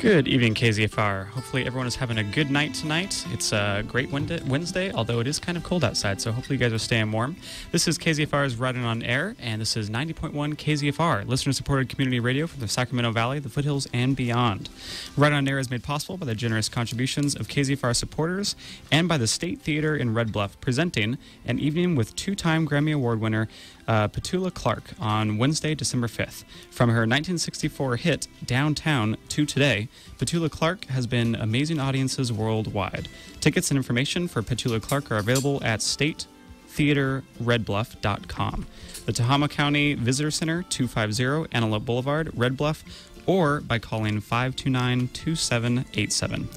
Good evening, KZFR. Hopefully everyone is having a good night tonight. It's a great Wednesday, although it is kind of cold outside, so hopefully you guys are staying warm. This is KZFR's Riding on Air, and this is 90.1 KZFR, listener-supported community radio from the Sacramento Valley, the foothills, and beyond. Riding on Air is made possible by the generous contributions of KZFR supporters and by the State Theater in Red Bluff, presenting an evening with two-time Grammy Award winner Petula Clark on Wednesday, December 5th. From her 1964 hit, Downtown, to today, Petula Clark has been amazing audiences worldwide. Tickets and information for Petula Clark are available at statetheaterredbluff.com. The Tehama County Visitor Center, 250 Antelope Boulevard, Red Bluff, or by calling 529-2787.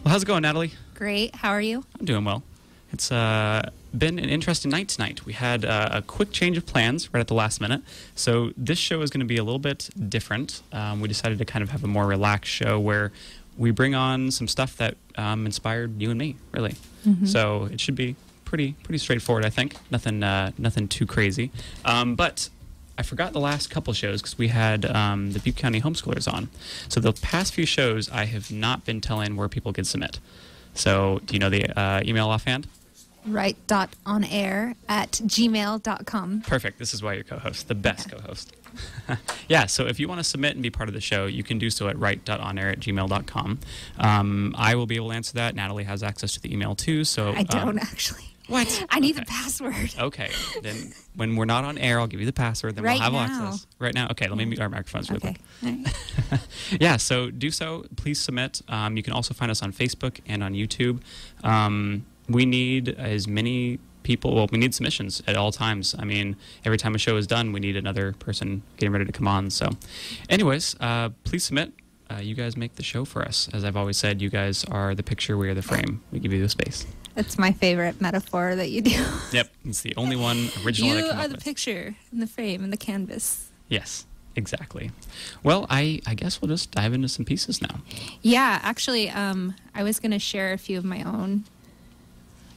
Well, how's it going, Natalie? Great. How are you? I'm doing well. It's been an interesting night tonight. We had a quick change of plans right at the last minute. So this show is going to be a little bit different. We decided to kind of have a more relaxed show where we bring on some stuff that inspired you and me, really. Mm-hmm. So it should be pretty straightforward, I think. Nothing too crazy. But I forgot the last couple shows because we had the Butte County homeschoolers on. So the past few shows, I have not been telling where people can submit. So do you know the email offhand? right.onair@gmail.com. Perfect. This is why you're co-host, the best co-host. Yeah, so if you want to submit and be part of the show, you can do so at right.onair@gmail.com. I will be able to answer that. Natalie has access to the email too. So I don't actually. What? I need the password. Okay. Then when we're not on air, I'll give you the password. Then right we'll have now. access. Right now? Okay, let me mute our microphones real quick. Right. Yeah, so do so. Please submit. You can also find us on Facebook and on YouTube. We need as many people. Well, we need submissions at all times. I mean, every time a show is done, we need another person getting ready to come on. So anyways, please submit. You guys make the show for us. As I've always said, you guys are the picture, we are the frame. We give you the space. That's my favorite metaphor that you do. Yep, it's the only one original You that I come are up the with. picture and the frame and the canvas. Yes, exactly. Well, I guess we'll just dive into some pieces now. Yeah, actually, I was going to share a few of my own.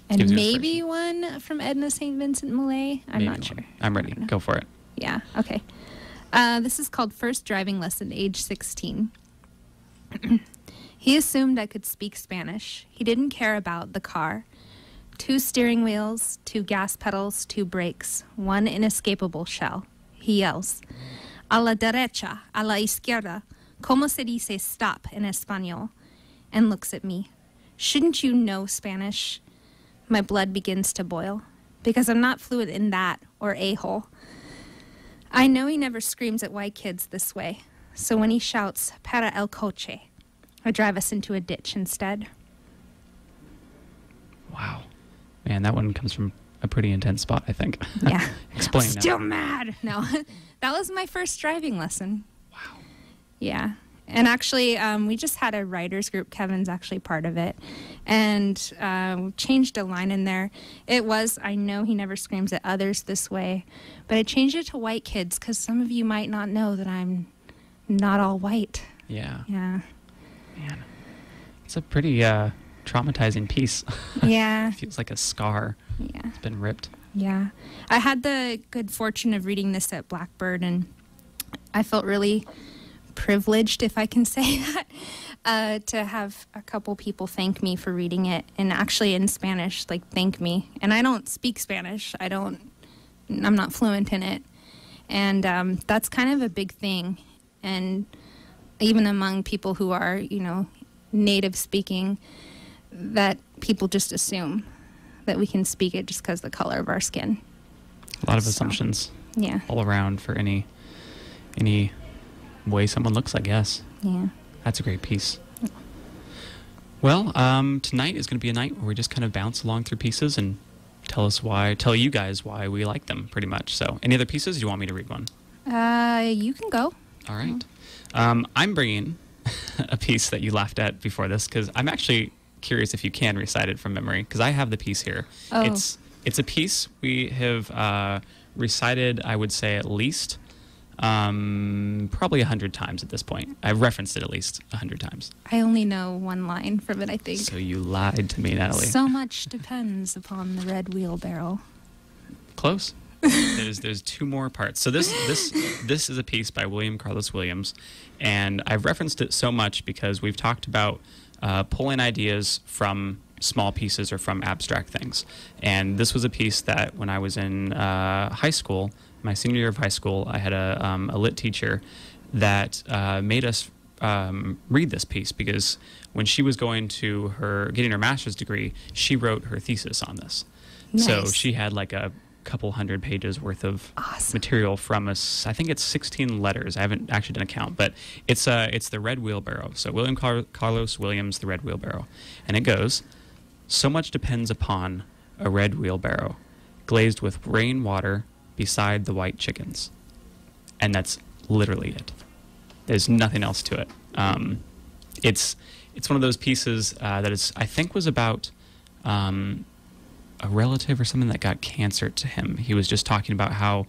And Gives you maybe one from Edna St. Vincent Millay. I'm Maybe not sure. I'm ready. Go for it. Yeah, okay. This is called First Driving Lesson, age 16. He assumed I could speak Spanish. He didn't care about the car. 2 steering wheels, 2 gas pedals, 2 brakes, 1 inescapable shell. He yells, "A la derecha, a la izquierda, ¿cómo se dice stop in español?" And looks at me. Shouldn't you know Spanish? My blood begins to boil, because I'm not fluent in that or a-hole. I know he never screams at white kids this way, so when he shouts, "Para el coche," I drive us into a ditch instead. Wow. Man, that one comes from a pretty intense spot, I think. Yeah. Explain now. Still mad. No, that was my first driving lesson. Wow. Yeah. And actually, we just had a writers group. Kevin's actually part of it. And changed a line in there. It was, "I know he never screams at others this way." But I changed it to white kids because some of you might not know that I'm not all white. Yeah. Yeah. Man. It's a pretty traumatizing piece. Yeah. Feels like a scar. Yeah. It's been ripped. Yeah. I had the good fortune of reading this at Blackbird, and I felt really privileged, if I can say that, to have a couple people thank me for reading it, and actually in Spanish, like, thank me. And I don't speak Spanish. I'm not fluent in it. And that's kind of a big thing. And even among people who are, native speaking, that people just assume that we can speak it just because of the color of our skin. A lot of assumptions. Yeah. All around for any way someone looks, I guess. Yeah. That's a great piece. Well, tonight is going to be a night where we just kind of bounce along through pieces and tell you guys why we like them, pretty much. So, any other pieces? Do you want me to read one? You can go. All right. I'm bringing a piece that you laughed at before this because I'm actually curious if you can recite it from memory because I have the piece here. Oh. It's a piece we have recited, I would say, at least probably 100 times at this point. I've referenced it at least 100 times. I only know one line from it, I think. So you lied to me, Natalie. So much depends upon the red wheelbarrow. Close. There's two more parts. So this is a piece by William Carlos Williams, and I've referenced it so much because we've talked about pulling ideas from small pieces or from abstract things. And this was a piece that when I was in high school, my senior year of high school, I had a lit teacher that made us read this piece because when she was getting her master's degree, she wrote her thesis on this. Nice. So she had like a couple hundred pages worth of material from us. I think it's 16 letters. I haven't actually done a count, but it's the Red Wheelbarrow. So William Carlos Williams, the Red Wheelbarrow. And it goes, so much depends upon a red wheelbarrow glazed with rainwater beside the white chickens. And that's literally it. There's nothing else to it. It's one of those pieces that I think was about a relative or something that got cancer to him. He was just talking about how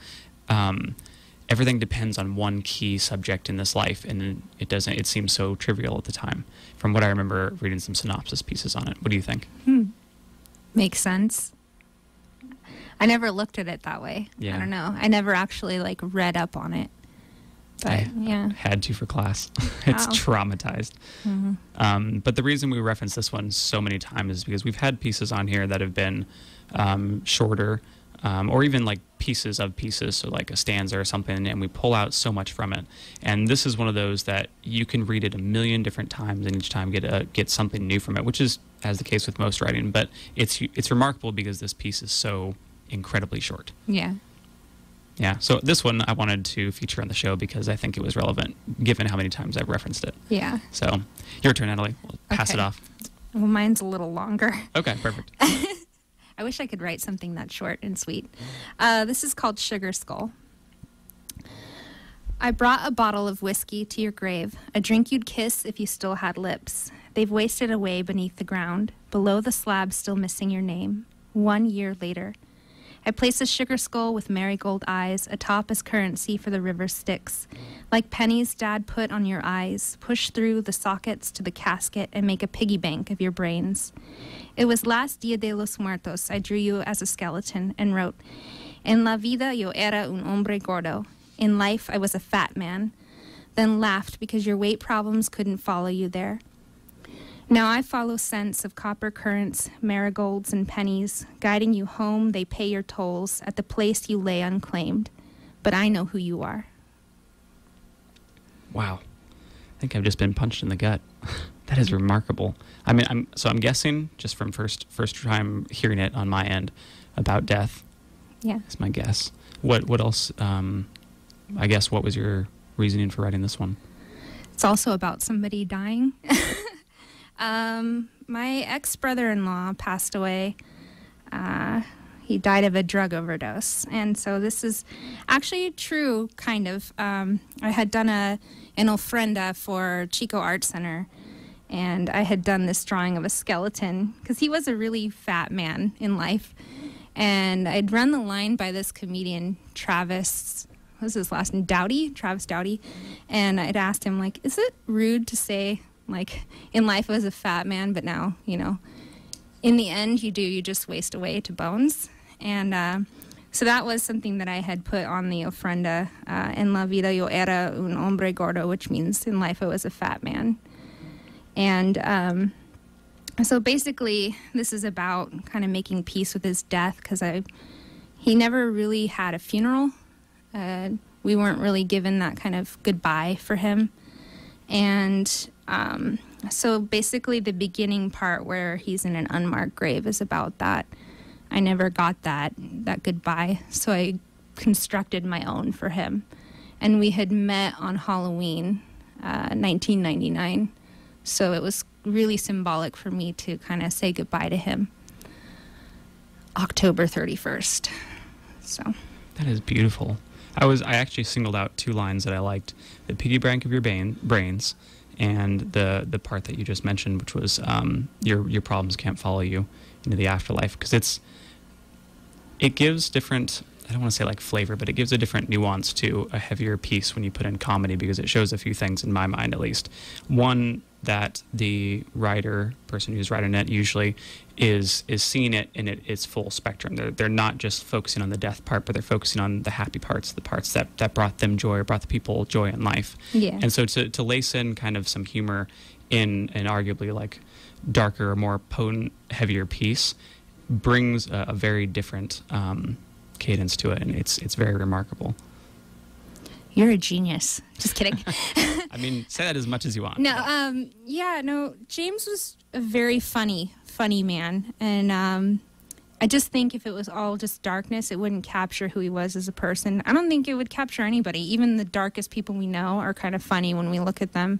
everything depends on one key subject in this life, and it seems so trivial at the time. From what I remember reading some synopsis pieces on it. What do you think? Makes sense. I never looked at it that way. Yeah. I don't know. I never actually read up on it. But, I had to for class. It's traumatized. Mm-hmm. But the reason we reference this one so many times is because we've had pieces on here that have been shorter, or even like pieces of pieces, so like a stanza or something, and we pull out so much from it. And this is one of those that you can read it a million different times and each time get something new from it, which is as the case with most writing. But it's remarkable because this piece is so incredibly short. Yeah. Yeah, so this one I wanted to feature on the show because I think it was relevant, given how many times I've referenced it. Yeah. So, your turn, Natalie. We'll pass it off. Well, mine's a little longer. Okay, perfect. I wish I could write something that short and sweet. This is called Sugar Skull. I brought a bottle of whiskey to your grave, a drink you'd kiss if you still had lips. They've wasted away beneath the ground, below the slab still missing your name. 1 year later. I place a sugar skull with marigold eyes atop as currency for the river Styx. Like pennies Dad put on your eyes, push through the sockets to the casket and make a piggy bank of your brains. It was last Dia de los Muertos I drew you as a skeleton and wrote, En la vida yo era un hombre gordo. In life I was a fat man. Then laughed because your weight problems couldn't follow you there. Now I follow scents of copper currents, marigolds, and pennies. Guiding you home, they pay your tolls at the place you lay unclaimed. But I know who you are. Wow. I think I've just been punched in the gut. That is remarkable. I mean, I'm guessing, just from first time hearing it on my end, about death. Yeah. That's my guess. What else? I guess, what was your reasoning for writing this one? It's also about somebody dying. My ex-brother-in-law passed away. He died of a drug overdose. And so this is actually true, kind of. I had done an ofrenda for Chico Art Center, and I had done this drawing of a skeleton because he was a really fat man in life. And I'd run the line by this comedian, Travis, what was his last name? Travis Dowdy. And I'd asked him, is it rude to say, in life I was a fat man, but now, in the end you just waste away to bones. And so that was something that I had put on the ofrenda, En la vida yo era un hombre gordo, which means in life I was a fat man. And so basically this is about kind of making peace with his death, because he never really had a funeral. We weren't really given that kind of goodbye for him. And so basically the beginning part where he's in an unmarked grave is about that. I never got that goodbye, so I constructed my own for him. And we had met on Halloween, 1999. So it was really symbolic for me to kind of say goodbye to him. October 31st. So that is beautiful. I actually singled out two lines that I liked: the piggy bank of your brains, and the part that you just mentioned, which was your problems can't follow you into the afterlife, because it gives different I don't want to say like flavor, but it gives a different nuance to a heavier piece when you put in comedy, because it shows a few things in my mind, at least. One, that the person who's writing it usually is seeing it in its full spectrum. They're not just focusing on the death part, but they're focusing on the happy parts, the parts that brought them joy or brought the people joy in life. Yeah. And so to lace in kind of some humor in an arguably like darker, more potent, heavier piece brings a very different cadence to it, and it's very remarkable. You're a genius. Just kidding. I mean, say that as much as you want. No, James was a very funny man. And I just think if it was all just darkness, it wouldn't capture who he was as a person. I don't think it would capture anybody. Even the darkest people we know are kind of funny when we look at them.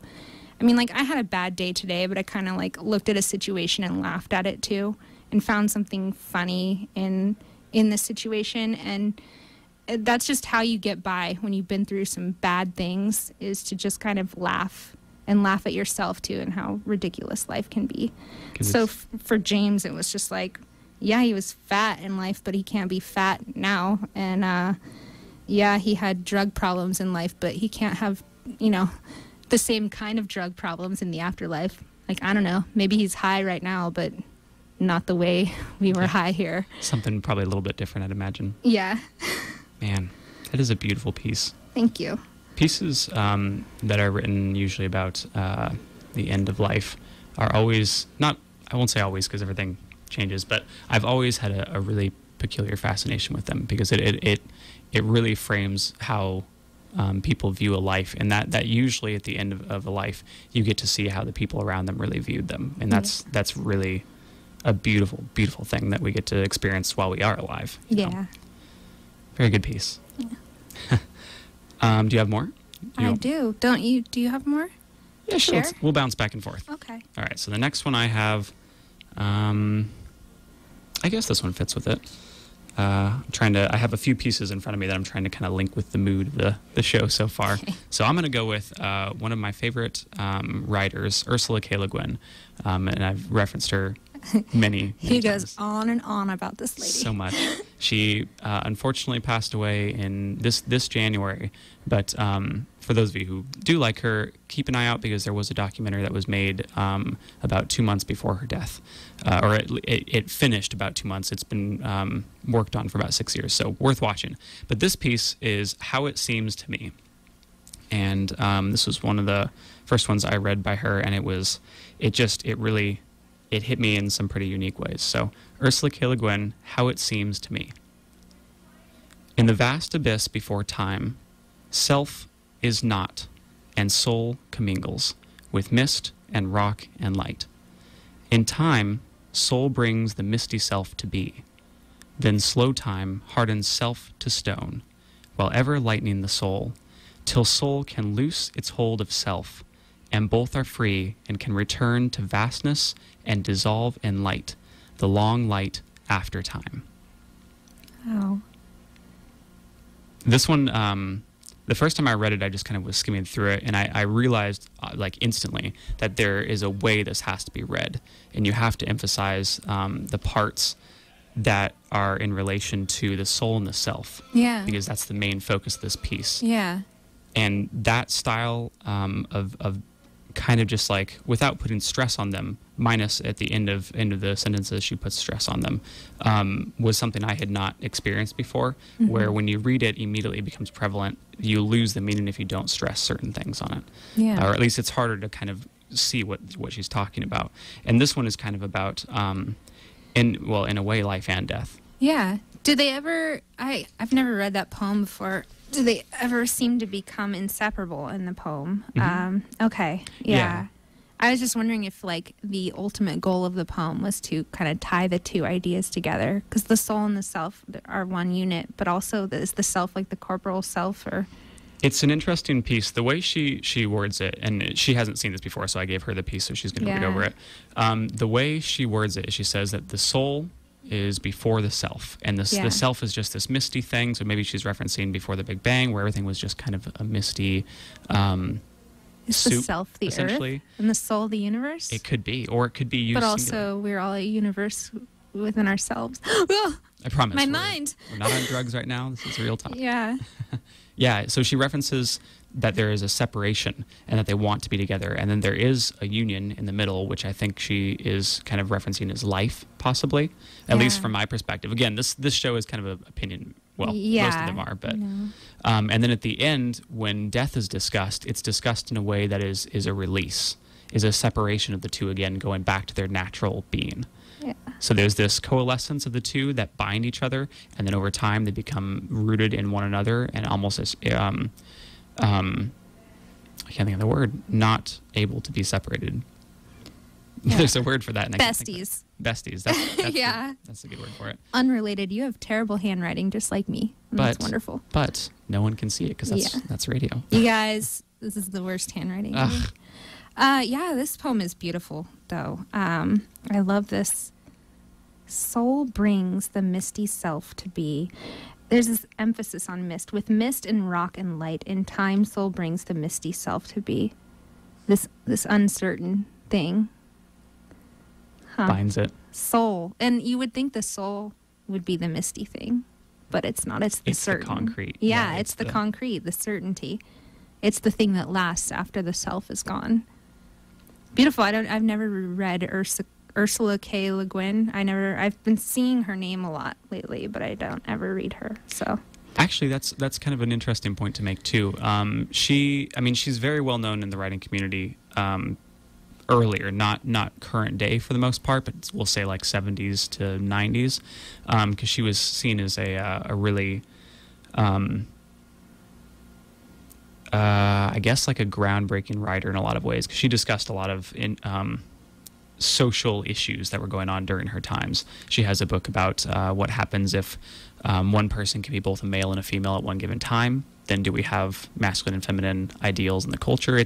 I mean, like, I had a bad day today, but I kind of, like, looked at a situation and laughed at it, too, and found something funny in the situation. And that's just how you get by when you've been through some bad things, is to just kind of laugh at yourself too, and how ridiculous life can be. So for James, it was just like, yeah, he was fat in life, but he can't be fat now. And yeah, he had drug problems in life, but he can't have, the same kind of drug problems in the afterlife. Like, I don't know, maybe he's high right now, but not the way we were high here. Something probably a little bit different, I'd imagine. Yeah. Man, that is a beautiful piece. Thank you. Pieces that are written usually about the end of life are always, not, I won't say always because everything changes, but I've always had a really peculiar fascination with them, because it really frames how people view a life, and that usually at the end of a life you get to see how the people around them really viewed them, and that's really a beautiful, beautiful thing that we get to experience while we are alive. Yeah. Know? Very good piece. Yeah. Do you have more? I do. Don't you? Do you have more? Yeah, sure. We'll bounce back and forth. Okay. All right. So the next one I have, I guess this one fits with it. I have a few pieces in front of me that I'm trying to kind of link with the mood of the show so far. Okay. So I'm going to go with one of my favorite writers, Ursula K. Le Guin, and I've referenced her many he times. Goes on and on about this lady so much. She unfortunately passed away in this January, but for those of you who do like her, keep an eye out, because there was a documentary that was made about 2 months before her death, or it finished about 2 months. It's been worked on for about 6 years, so worth watching. But this piece is How It Seems to Me, and this was one of the first ones I read by her, and it hit me in some pretty unique ways. So, Ursula K. Le Guin, How It Seems to Me. In the vast abyss before time, self is not, and soul commingles, with mist and rock and light. In time, soul brings the misty self to be. Then slow time hardens self to stone, while ever lightening the soul, till soul can loose its hold of self, and both are free and can return to vastness and dissolve in light, the long light after time. Oh. This one, the first time I read it, I just kind of was skimming through it, and I realized, like, instantly that there is a way this has to be read, and you have to emphasize the parts that are in relation to the soul and the self. Yeah. Because that's the main focus of this piece. Yeah. And that style of kind of just like, without putting stress on them, minus at the end of the sentences she puts stress on them, was something I had not experienced before, where when you read it, immediately it becomes prevalent. You lose the meaning if you don't stress certain things on it. Yeah. Or at least it's harder to kind of see what she's talking about. And this one is kind of about, in a way, life and death. Yeah. Do they ever, I've never read that poem before. Do they ever seem to become inseparable in the poem? Okay. Yeah. I was just wondering if, like, the ultimate goal of the poem was to kind of tie the two ideas together, because the soul and the self are one unit, but also is the self like the corporal self, or... It's an interesting piece. The way she words it, and she hasn't seen this before, so I gave her the piece, so she's going to read over it. The way she words it is she says that the soul is before the self, and the self is just this misty thing. So maybe she's referencing before the Big Bang, where everything was just kind of a misty is soup, the self the essentially. Earth and the soul the universe? It could be, or it could be used. But also, we're all a universe within ourselves. I promise. My mind. We're not on drugs right now. This is real talk. Yeah. Yeah, so she references that there is a separation and that they want to be together. And then there is a union in the middle, which I think she is kind of referencing as life, possibly, at least from my perspective. Again, this show is kind of an opinion. Well, most of them are. But and then at the end, when death is discussed, it's discussed in a way that is a release, is a separation of the two again, going back to their natural being. Yeah. So there's this coalescence of the two that bind each other, and then over time they become rooted in one another and almost as I can't think of the word, not able to be separated. Yeah. There's a word for that. And besties. Besties. That's yeah. That's a good word for it. Unrelated. You have terrible handwriting, just like me. That's wonderful. But no one can see it because that's radio. You guys, this is the worst handwriting. Yeah, this poem is beautiful, though. I love this. Soul brings the misty self to be. There's this emphasis on mist. With mist and rock and light, in time, soul brings the misty self to be. This uncertain thing. Binds it. Soul. And you would think the soul would be the misty thing, but it's not. It's the certain. The concrete. Yeah, it's the concrete, the certainty. It's the thing that lasts after the self is gone. Beautiful. I've never read Ursula K. Le Guin. I've been seeing her name a lot lately, but I don't ever read her. So actually, that's kind of an interesting point to make too. She's very well known in the writing community. Earlier, not current day for the most part, but we'll say like 70s to 90s, because she was seen as a really, I guess like a groundbreaking writer in a lot of ways, because she discussed a lot of social issues that were going on during her times. She has a book about what happens if one person can be both a male and a female at one given time. Then do we have masculine and feminine ideals in the culture?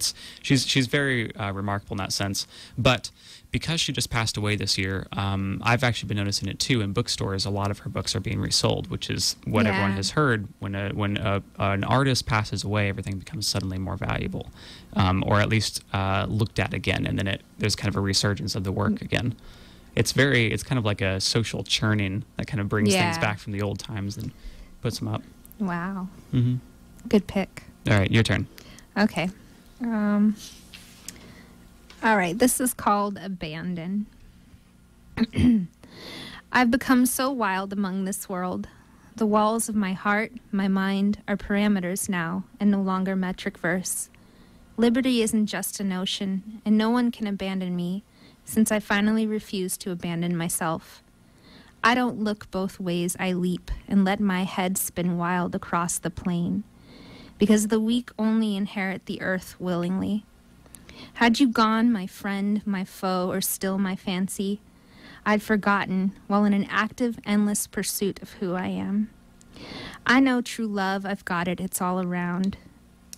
She's very remarkable in that sense. But because she just passed away this year, I've actually been noticing it too in bookstores. A lot of her books are being resold, which is what everyone has heard. When an artist passes away, everything becomes suddenly more valuable, or at least looked at again, and then there's kind of a resurgence of the work again. It's kind of like a social churning that kind of brings things back from the old times and puts them up. Wow. Mm-hmm. Good pick. All right, your turn. Okay. All right, this is called Abandon. I've become so wild among this world. The walls of my heart, my mind, are parameters now, and no longer metric verse. Liberty isn't just a notion, and no one can abandon me, since I finally refuse to abandon myself. I don't look both ways, I leap, and let my head spin wild across the plain. Because the weak only inherit the earth willingly. Had you gone, my friend, my foe, or still my fancy, I'd forgotten while in an active, endless pursuit of who I am. I know true love, I've got it, it's all around.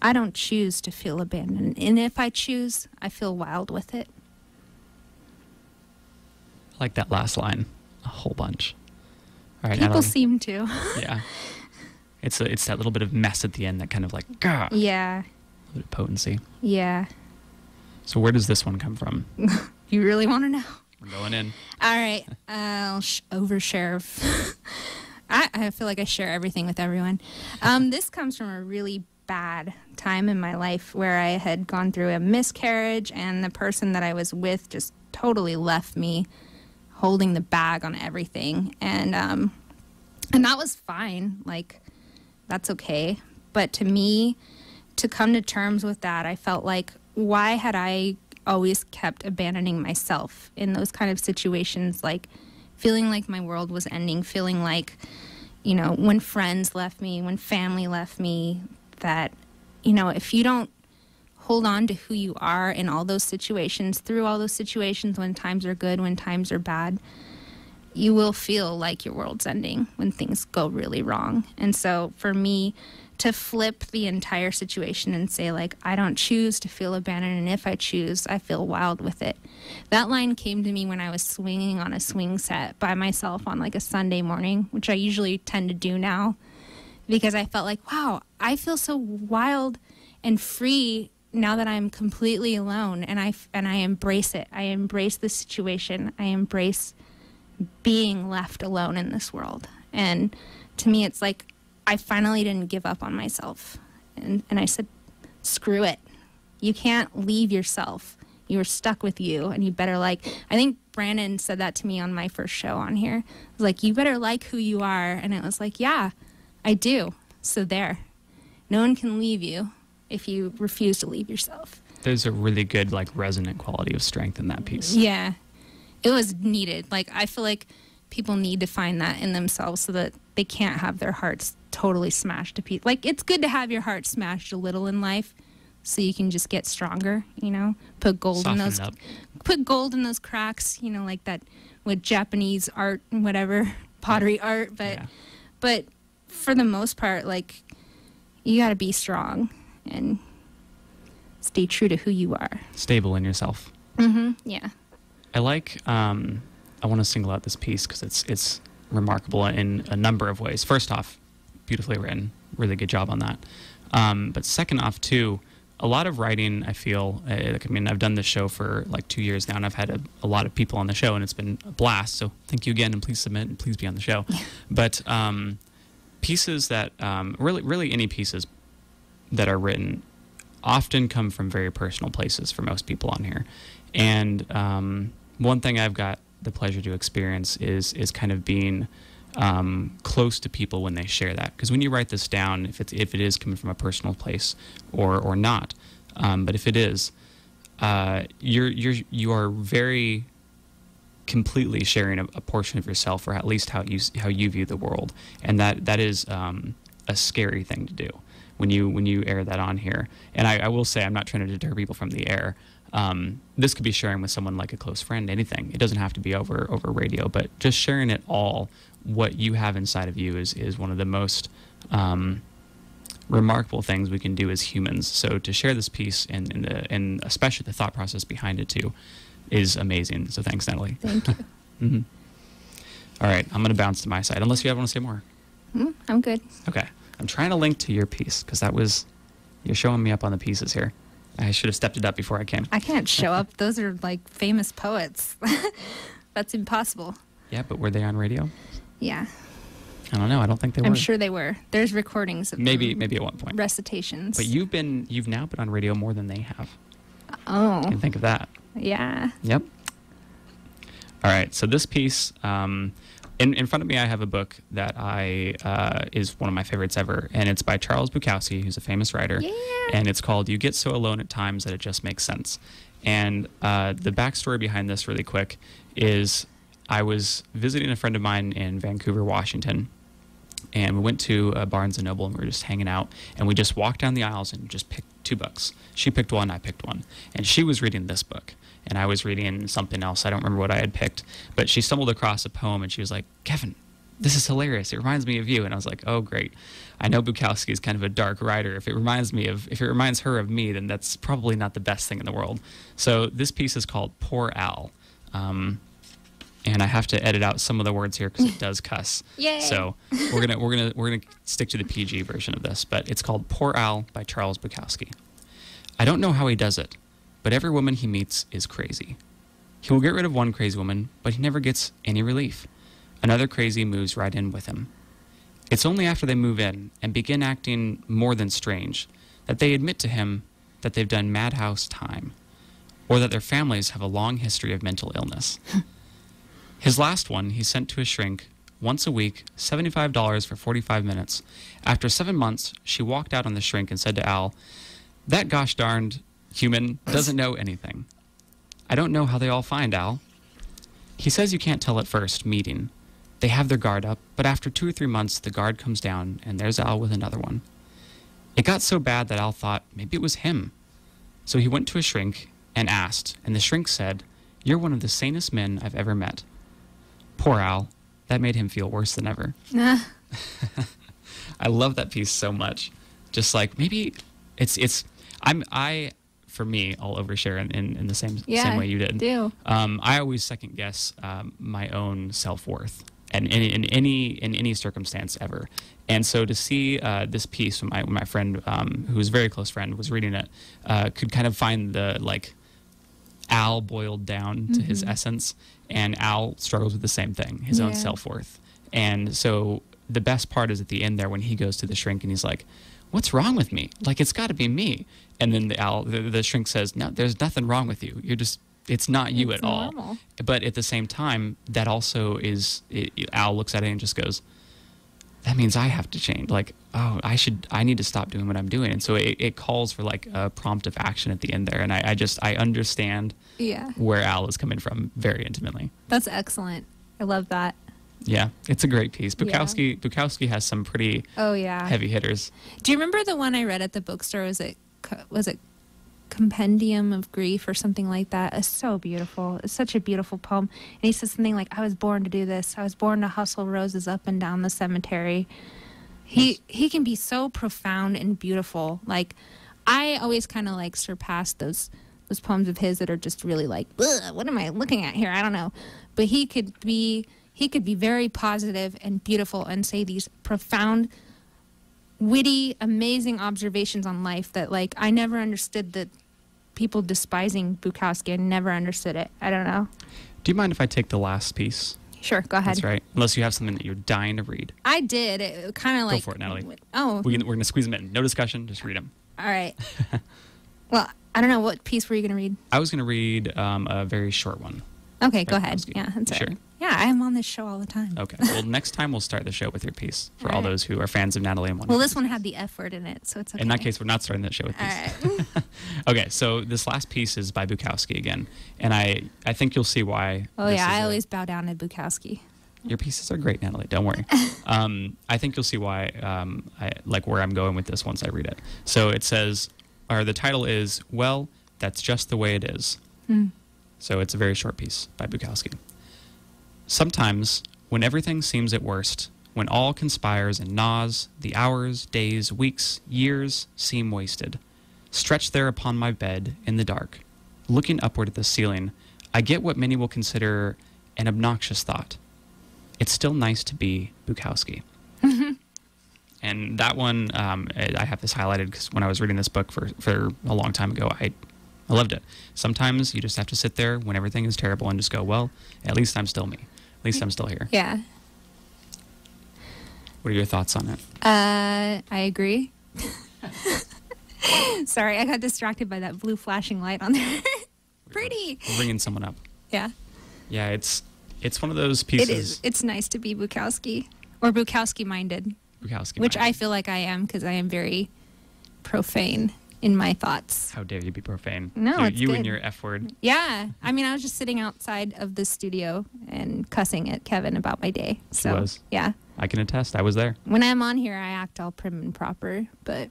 I don't choose to feel abandoned, and if I choose, I feel wild with it. I like that last line a whole bunch. All right, people Natalie. Seem to. Yeah. It's that little bit of mess at the end that kind of like, gah. Yeah. A little bit of potency. Yeah. So where does this one come from? You really want to know? We're going in. All right. I'll overshare. I feel like I share everything with everyone. This comes from a really bad time in my life where I had gone through a miscarriage, and the person that I was with just totally left me holding the bag on everything. And that was fine. Like, that's okay. But to me, to come to terms with that, I felt like, why had I always kept abandoning myself in those kind of situations, like feeling like my world was ending, feeling like, when friends left me, when family left me, that, if you don't hold on to who you are in all those situations, through all those situations, when times are good, when times are bad, you will feel like your world's ending when things go really wrong. And so for me to flip the entire situation and say, like, I don't choose to feel abandoned, and if I choose, I feel wild with it. That line came to me when I was swinging on a swing set by myself on like a Sunday morning, which I usually tend to do now, because I felt like, wow, I feel so wild and free now that I'm completely alone, and I embrace it. I embrace the situation. I embrace being left alone in this world. And to me, it's like I finally didn't give up on myself. And I said, screw it. You can't leave yourself. You were stuck with you, and you better I think Brandon said that to me on my first show on here. It was like, you better like who you are. And it was like, yeah, I do. So there. No one can leave you if you refuse to leave yourself. There's a really good, resonant quality of strength in that piece. Yeah. It was needed. I feel like people need to find that in themselves so that they can't have their hearts totally smashed to pieces. It's good to have your heart smashed a little in life so you can just get stronger, put gold in those, cracks, like that with Japanese art and whatever, pottery art. But for the most part, you got to be strong and stay true to who you are. Stable in yourself. Mm-hmm. Yeah. I want to single out this piece because it's remarkable in a number of ways. First off, beautifully written, really good job on that. But second off, too, a lot of writing, I feel, I've done this show for 2 years now, and I've had a lot of people on the show, and it's been a blast. So thank you again, and please submit, and please be on the show. But pieces that, really any pieces that are written often come from very personal places for most people on here. And one thing I've got the pleasure to experience is kind of being close to people when they share that. Because when you write this down, if it is coming from a personal place or not, but if it is, you are very completely sharing a portion of yourself, or at least how you view the world, and that is a scary thing to do when you air that on here. And I will say, I'm not trying to deter people from the air. This could be sharing with someone like a close friend, anything. It doesn't have to be over radio, but just sharing it all, what you have inside of you is one of the most remarkable things we can do as humans. So to share this piece and especially the thought process behind it too is amazing. So thanks, Natalie. Thank you. Mm-hmm. All right, I'm going to bounce to my side, unless you want to say more. I'm good. Okay. I'm trying to link to your piece because you're showing me up on the pieces here. I should have stepped it up before I came. I can't show up. Those are famous poets. That's impossible. Yeah, but were they on radio? Yeah. I don't know. I don't think they were. I'm sure they were. There's recordings of maybe at one point. Recitations. But you've now been on radio more than they have. Oh. Can you think of that? Yeah. Yep. All right. So this piece, in front of me, I have a book that is one of my favorites ever, and it's by Charles Bukowski, who's a famous writer. Yeah. And it's called "You Get So Alone at Times That It Just Makes Sense." And the backstory behind this, really quick, is I was visiting a friend of mine in Vancouver, Washington, and we went to Barnes & Noble, and we were just hanging out, and we just walked down the aisles and just picked 2 books. She picked one, I picked one. And she was reading this book, and I was reading something else. I don't remember what I had picked, but she stumbled across a poem, and she was like, "Kevin, this is hilarious. It reminds me of you." And I was like, "Oh, great. I know Bukowski is kind of a dark writer. If it reminds her of me, then that's probably not the best thing in the world." So this piece is called "Poor Al." And I have to edit out some of the words here because it does cuss. Yay. So we're gonna stick to the PG version of this, but it's called "Poor Al" by Charles Bukowski. I don't know how he does it, but every woman he meets is crazy. He will get rid of one crazy woman, but he never gets any relief. Another crazy moves right in with him. It's only after they move in and begin acting more than strange that they admit to him that they've done madhouse time, or that their families have a long history of mental illness. His last one he sent to a shrink once a week, $75 for 45 minutes. After 7 months, she walked out on the shrink and said to Al, "That gosh darned human doesn't know anything. I don't know how they all find Al. He says you can't tell at first, meeting. They have their guard up, but after 2 or 3 months, the guard comes down, and there's Al with another one. It got so bad that Al thought maybe it was him. So he went to a shrink and asked, and the shrink said, 'You're one of the sanest men I've ever met.' Poor Al. That made him feel worse than ever." I love that piece so much. Just maybe for me, I'll overshare in the same way you did. Do. I always second guess my own self-worth and in any circumstance ever. And so to see this piece when my friend, who was a very close friend, was reading it, could kind of find the Al boiled down to his essence, and Al struggles with the same thing, his own self-worth. And so the best part is at the end there when he goes to the shrink and he's like, what's wrong with me? Like, it's got to be me. And then the shrink says, no, there's nothing wrong with you. You're just, it's not you at all. Normal. But at the same time, that also is, Al looks at it and just goes, that means I have to change. Like, oh, I need to stop doing what I'm doing. And so it calls for like a prompt of action at the end there. And I understand where Al is coming from very intimately. That's excellent. I love that. Yeah, it's a great piece. Bukowski has some pretty heavy hitters. Do you remember the one I read at the bookstore? Was it Compendium of Grief or something like that? It's so beautiful. It's such a beautiful poem. And he says something like, I was born to do this. I was born to hustle roses up and down the cemetery. He can be so profound and beautiful. Like, I always kind of like surpass those poems of his that are just really like, what am I looking at here? I don't know. But he could be very positive and beautiful and say these profound, witty, amazing observations on life that, like, I never understood that people despising Bukowski. I never understood it. I don't know. Do you mind if I take the last piece? Sure, go ahead. That's right. Unless you have something that you're dying to read. I did. It kind of like... Go for it, Natalie. Oh. We're going to squeeze them in. No discussion. Just read them. All right. Well, I don't know. What piece were you going to read? I was going to read a very short one. Okay, go ahead. Yeah, that's sure. Right. Yeah, I'm on this show all the time. Okay. Well, next time we'll start the show with your piece for all those who are fans of Natalie and Well, this one had the F word in it, so it's okay. In that case, we're not starting that show with peace. All right. Okay, so this last piece is by Bukowski again, and I think you'll see why. Oh, yeah, I always bow down to Bukowski. Your pieces are great, Natalie. Don't worry. I think you'll see why, I like where I'm going with this once I read it. So it says, or the title is, Well, That's Just the Way It Is. So it's a very short piece by Bukowski. Sometimes, when everything seems at worst, when all conspires and gnaws, the hours, days, weeks, years seem wasted. Stretched there upon my bed in the dark, looking upward at the ceiling, I get what many will consider an obnoxious thought. It's still nice to be Bukowski. And that one, I have this highlighted because when I was reading this book for a long time ago, I loved it. Sometimes you just have to sit there when everything is terrible and just go, well, at least I'm still me. At least I'm still here. Yeah. What are your thoughts on it? I agree. Sorry, I got distracted by that blue flashing light on there. Pretty. We're bringing someone up. Yeah. Yeah, it's one of those pieces. It is. It's nice to be Bukowski or Bukowski-minded. Bukowski-minded. Which I feel like I am because I am very profane in my thoughts. How dare you be profane? No, it's you good. And your F word. Yeah. I mean, I was just sitting outside of the studio and cussing at Kevin about my day. So, She was. Yeah. I can attest. I was there. When I'm on here, I act all prim and proper, but...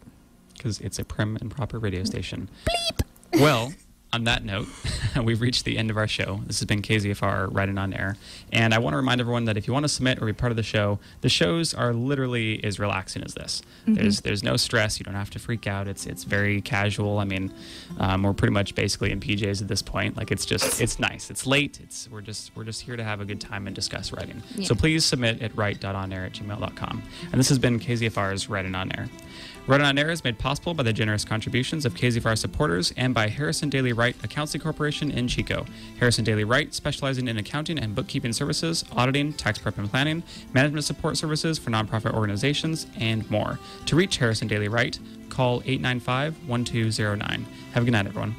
Because it's a prim and proper radio station. Bleep! Well, on that note, we've reached the end of our show. This has been KZFR Writing on Air. And I want to remind everyone that if you want to submit or be part of the shows are literally as relaxing as this. There's no stress. You don't have to freak out. It's very casual. I mean, we're pretty much basically in PJs at this point. Like, it's nice. It's late. We're just here to have a good time and discuss writing. Yeah. So please submit at write.onair@gmail.com. And this has been KZFR's Writing on Air. Writing on Air is made possible by the generous contributions of KZFR supporters and by Harrison Daily Wright Accounting Corporation in Chico. Harrison Daily Wright, specializing in accounting and bookkeeping services, auditing, tax prep and planning, management support services for nonprofit organizations, and more. To reach Harrison Daily Wright, call 895-1209. Have a good night, everyone.